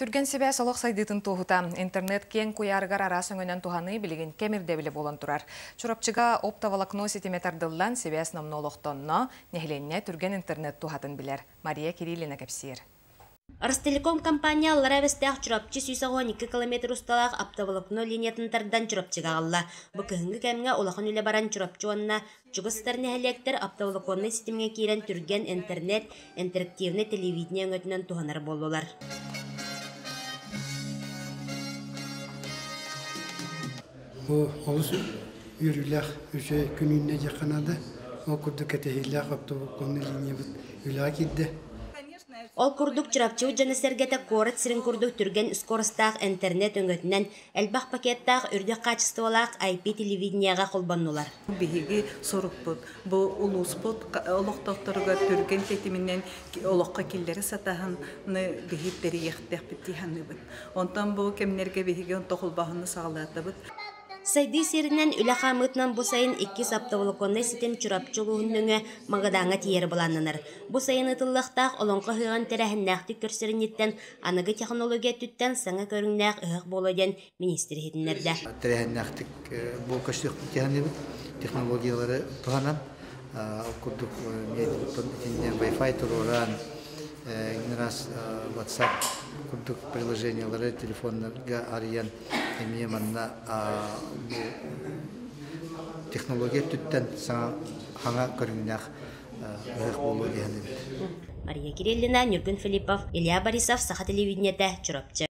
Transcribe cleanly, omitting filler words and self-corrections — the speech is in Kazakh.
Түрген себе солық сайдытын тоғыта. Интернет кен куяргар арасын өнен туханы білеген кемірдебілі болан тұрар. Чурапчыға оптоволокно сетиметардылдан себе основнолықтонно нехленне түрген интернет тухатын білер. Мария Кириллина кәпсер. Арстелеком компания ларавестях чурапчы 112 км усталақ оптоволокно линиятынтардан чурапчыға алла. Бұ көхінгі кәмге олақын үлі баран чурапчы онына чуғыстарны әлектер оптоволоконны системге кейрен түрген интернет, интерактивны телевидение өңетінен туханар болулар. Олыс үріләқ үші күніне жақанады. Ол күрді кәтехіләқ оптоволоконны линия үләқ едді. Ол курдук чурапчы жаны сергете корот сирин курдук түрген скоростақ интернет өңөтінен әлбақ пакеттақ үрдек качестволақ IP телевиденияға қолбаннулар. Биһиги соруппут. Бу улуспут олоқтоқтырға түрген кетиминен олоққа киллери сатаһынны биһиттери яхтәхпит тиһаныбыт. Онтан бу кемнерге биһиги онтоқулбаһынны сағалатыбыт. Сайды сиринен үләқа мытнан бұ сайын 2 оптоволоконны систем чурапчылуынныңы мағадаңа тиер бұланыныр. Бұ сайын ұтылықтақ олонқа хыған тәрәхіннәқті көрсірінеттен анығы технология түттен саңа көріңнәқ ұғық болуден министр хетінерді. Тәрәхіннәқтік бұл көштіқ технологиялары тұғанан күрдік Wi-Fi тұруран раз WhatsApp күрдік приложениялары телефонларға ариян эмиеманна технология түттен саңа көріңнәқ ұғық болу дегенде. Мария Кириллина, Нюрген Филиппов, Илья Борисов, Саха телевидениеті, Чурапчы.